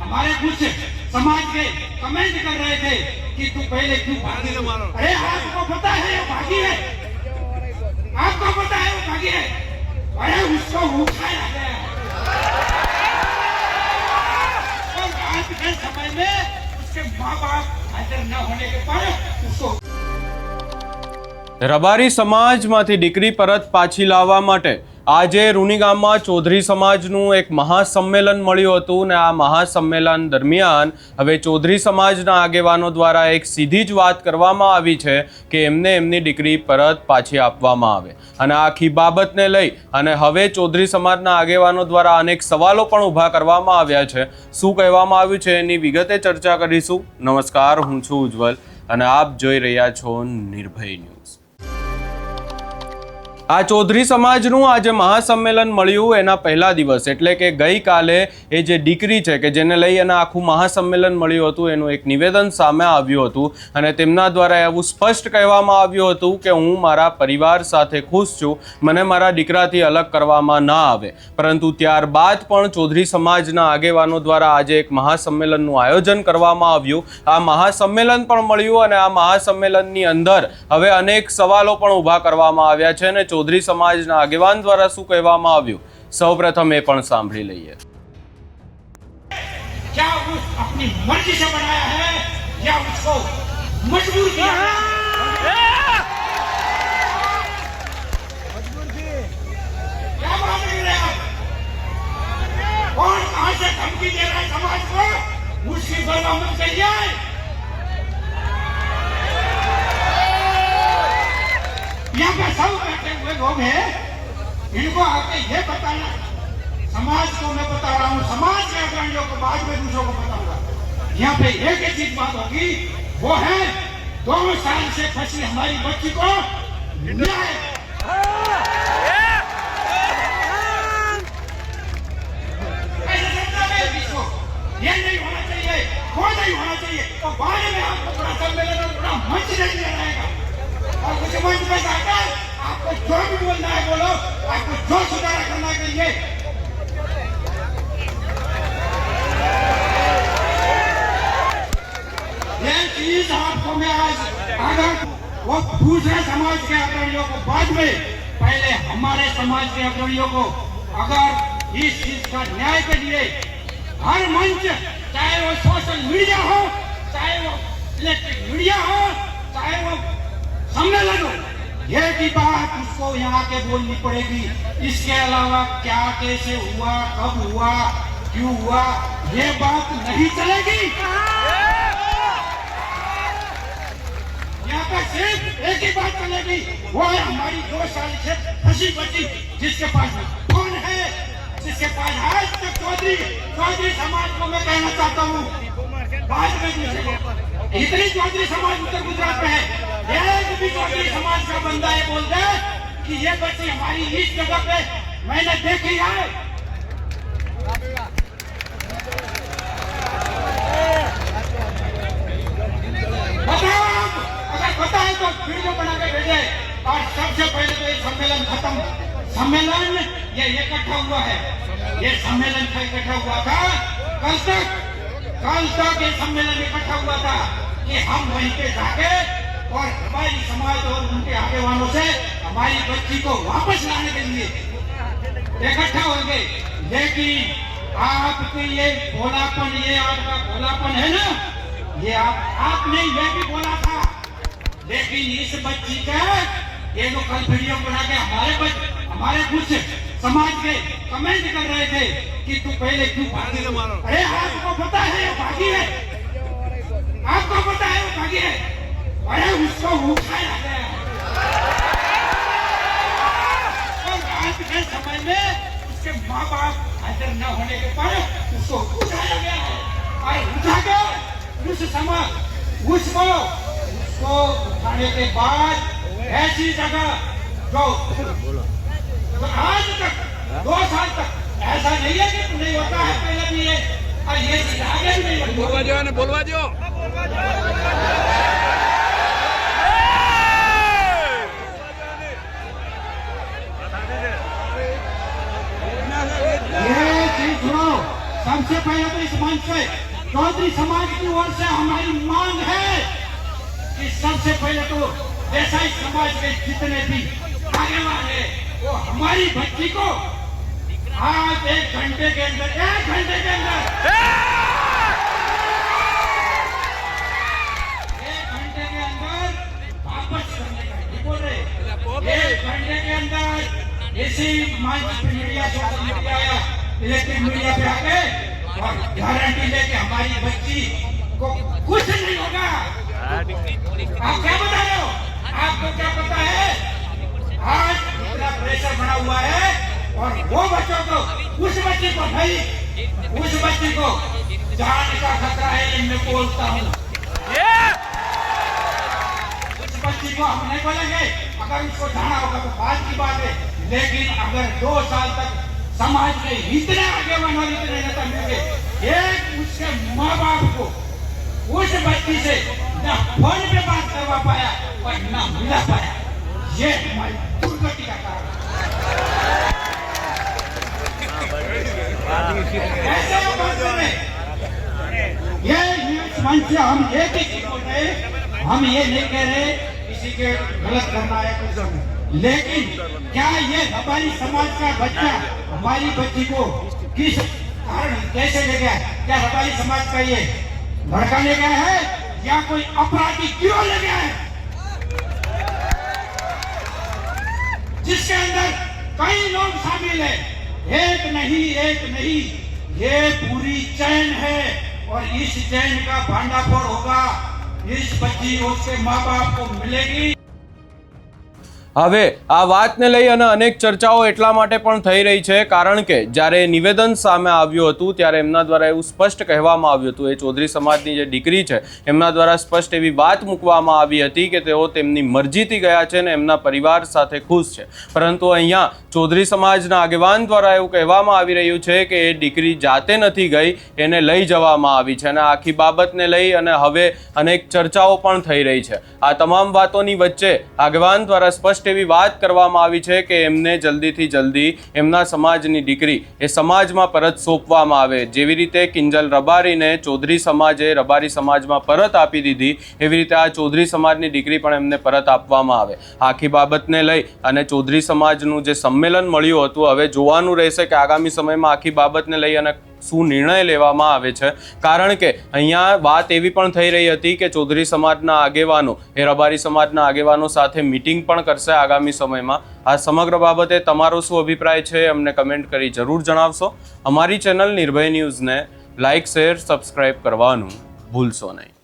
हमारे कुछ समाज के कमेंट कर रहे थे कि तू पहले क्यों भागी। अरे आपको पता है वो भागी है, आपको पता है वो भागी है। अरे उसको उठाया गया और आज के समय में उसके माँ बाप हाजिर न होने के कारण उसको રબારી સમાજમાંથી દીકરી પરત પાછી લાવવા માટે આજે રૂની ગામમાં ચૌધરી સમાજનું એક મહાસંમેલન મળ્યું હતું ને આ મહાસંમેલન દરમિયાન હવે ચૌધરી સમાજના આગેવાનો દ્વારા એક સીધી જ વાત કરવામાં આવી છે કે એમને એમની દીકરી પરત પાછી આપવામાં આવે અને આખી બાબતને લઈ અને હવે ચૌધરી સમાજના આગેવાનો દ્વારા અનેક સવાલો પણ ઊભા કરવામાં આવ્યા છે। શું કહેવામાં આવ્યું છે એની વિગતે ચર્ચા કરીશું। નમસ્કાર, હું છું ઉજ્જવલ અને આપ જોઈ રહ્યા છો નિર્ભય ન્યૂઝ। આ ચૌધરી સમાજનું આજે મહાસંમેલન મળ્યું એના પહેલા દિવસ એટલે કે ગઈકાલે એ જે દીકરી છે કે જેને લઈ અને આખું મહાસંમેલન મળ્યું હતું એનું એક નિવેદન સામે આવ્યું હતું અને તેમના દ્વારા એવું સ્પષ્ટ કહેવામાં આવ્યું હતું કે હું મારા પરિવાર સાથે ખુશ છું, મને મારા દીકરાથી અલગ કરવામાં ના આવે। પરંતુ ત્યારબાદ પણ ચૌધરી સમાજના આગેવાનો દ્વારા આજે એક મહાસંમેલનનું આયોજન કરવામાં આવ્યું। આ મહાસંમેલન પણ મળ્યું અને આ મહાસંમેલનની અંદર હવે અનેક સવાલો પણ ઊભા કરવામાં આવ્યા છે અને चौधरी समाजना आगेवान द्वारा शू कहेवामां आव्युं सौप्रथम ए पण सांभळी लईए। क्या वो अपनी मर्जी से बनाया है या उसको मजबूर किया है? क्या बात कर रहे हैं आप? कौन कहां से धमकी दे रहा है समाज को? उसकी बरामद करिए। यहाँ पे सब बैठे हुए लोग हैं, इनको आके ये बताना, समाज को मैं बता रहा हूँ, समाज के अग्रणियों को बाद में दूसरों को बताऊंगा। यहाँ पे एक ही चीज बात होगी, वो है 2 साल से फंसी हमारी बच्ची को न्याय। ये नहीं होना चाहिए, वो नहीं होना चाहिए। और बाद में आपको बड़ा सम्मेलन और बड़ा मंच नहीं दिया जाएगा और कुछ मंच में जाकर आपको जो भी बोलना है बोलो, आपको जो सुधार करना है करिए। ये चीज आपको मैं आज अगर वो दूसरे समाज के अग्रणियों को बाद में, पहले हमारे समाज के अग्रणियों को अगर इस चीज का न्याय के लिए हर मंच, चाहे वो सोशल मीडिया हो, चाहे वो इलेक्ट्रिक मीडिया हो, चाहे वो सम्मेलन हो, ये की बात उसको यहाँ के बोलनी पड़ेगी। इसके अलावा क्या कैसे हुआ, कब हुआ, क्यों हुआ, ये बात नहीं चलेगी। यहाँ पर सिर्फ एक ही बात चलेगी, वो है हमारी 2 साल से फंसी बची, जिसके पास कौन है, जिसके पास आज तक चौधरी समाज को मैं कहना चाहता हूँ, बाद में इतनी चौधरी समाज उत्तर गुजरात में है, एक भी चौधरी समाज का बंदा ये बोल दे कि ये बच्ची हमारी इस जगह पे मैंने देखी है। बताओ, अगर पता है तो वीडियो बना के भेजे। और सबसे पहले तो ये सम्मेलन खत्म, सम्मेलन ये इकट्ठा हुआ है, ये सम्मेलन का इकट्ठा हुआ था कल तक ये सम्मेलन इकट्ठा हुआ था कि हम वहीं पे जाके और हमारी समाज और उनके आगेवानों से हमारी बच्ची को वापस लाने के लिए इकट्ठा हो गए। लेकिन आपके ये भोलापन, ये आपका भोलापन है ना, ये आप नहीं, मैं भी बोला था। लेकिन इस बच्ची का ये जो कल वीडियो बना के हमारे कुछ समाज के कमेंट कर रहे थे कि तू पहले क्यों भागी। अरे आपको पता है वो भागी है, आपको पता है वो भागी है। अरे उसको उठाया गया और आज के समय में उसके माँ बाप हाजिर न होने के कारण उसको उठाया गया है और उठा के उसको उठाने के बाद ऐसी जगह जो आज तक 2 साल तक ऐसा नहीं है कि नहीं होता है, पहले भी ये और ये चीज आगे भी नहीं बोलवा दो। ये चीज सुनो, सब सबसे पहले तो इस मंच से चौधरी समाज की ओर से हमारी मांग है कि सबसे पहले तो देसाई समाज के जितने भी आगेवान है वो हमारी बच्ची को आज 1 घंटे के अंदर वापस करने का बोल रहे 1 घंटे के अंदर इसी मंच पे मीडिया इलेक्ट्रिक मीडिया पे आके और गारंटी ले कि हमारी बच्ची को कुछ नहीं होगा। आप क्या बता रहे हो? आपको क्या पता है? आज इतना प्रेशर बना हुआ है और वो बच्चों को उस बच्ची को जान का खतरा है, ये मैं बोलता हूँ। उस बच्ची को हम नहीं बोलेंगे, अगर उसको जाना होगा तो बात की बात है, लेकिन अगर 2 साल तक समाज के इतने आगे बढ़ा इतने नेता मिल गए, एक उसके माँ बाप को उस बच्ची से न फोन पे बात करवा पाया और न मिला पाया, ये हमारी दुर्गति का कारण ऐसे ये मंच से हम एक ही चीज बोल रहे, हम ये नहीं कह रहे किसी के गलत करना है कुछ, लेकिन क्या ये हमारी समाज का बच्चा हमारी बच्ची को किस कारण कैसे ले गया? क्या हमारी समाज का ये लड़का ले गया है या कोई अपराधी गिरोह ले गया है जिसके अंदर कई लोग शामिल है? एक नहीं ये पूरी चैन है और इस चैन का भांडाफोड़ होगा, इस बच्ची उसके माँ बाप को मिलेगी। હવે આ વાતને લઈ અને અનેક ચર્ચાઓ એટલા માટે પણ થઈ રહી છે કારણ કે જ્યારે નિવેદન સામે આવ્યું હતું ત્યારે એમના દ્વારા એવું સ્પષ્ટ કહેવામાં આવ્યું હતું, એ ચૌધરી સમાજની જે દીકરી છે એમના દ્વારા સ્પષ્ટ એવી વાત મૂકવામાં આવી હતી કે તેઓ તેમની મરજીથી ગયા છે અને એમના પરિવાર સાથે ખુશ છે, પરંતુ અહીંયા ચૌધરી સમાજના આગેવાન દ્વારા એવું કહેવામાં આવી રહ્યું છે કે એ દીકરી જાતે નથી ગઈ, એને લઈ જવામાં આવી છે અને આખી બાબતને લઈ અને હવે અનેક ચર્ચાઓ પણ થઈ રહી છે। આ તમામ વાતોની વચ્ચે આગેવાન દ્વારા સ્પષ્ટ એવી વાત કરવામાં આવી છે કે એમને જલ્દીથી જલ્દી એમના સમાજની દીકરી એ સમાજમાં પરત સોંપવામાં આવે, જેવી રીતે કિંજલ રબારીને ચૌધરી સમાજે રબારી સમાજમાં પરત આપી દીધી એવી રીતે આ ચૌધરી સમાજની દીકરી પણ એમને પરત આપવામાં આવે। આખી બાબતને લઈ અને ચૌધરી સમાજનું જે સંમેલન મળ્યું હતું, હવે જોવાનું રહેશે કે આગામી સમયમાં આખી બાબતને લઈ અને શું નિર્ણય લેવામાં આવે છે, કારણ કે અહીંયા વાત એવી પણ થઈ રહી હતી કે ચૌધરી સમાજના આગેવાનો એ રબારી સમાજના આગેવાનો સાથે મીટિંગ પણ કરશે આગામી સમયમાં। આ સમગ્ર બાબતે તમારો શું અભિપ્રાય છે અમને કમેન્ટ કરી જરૂર જણાવશો। અમારી ચેનલ નિર્ભય ન્યૂઝને લાઇક, શેર, સબસ્ક્રાઇબ કરવાનું ભૂલશો નહીં।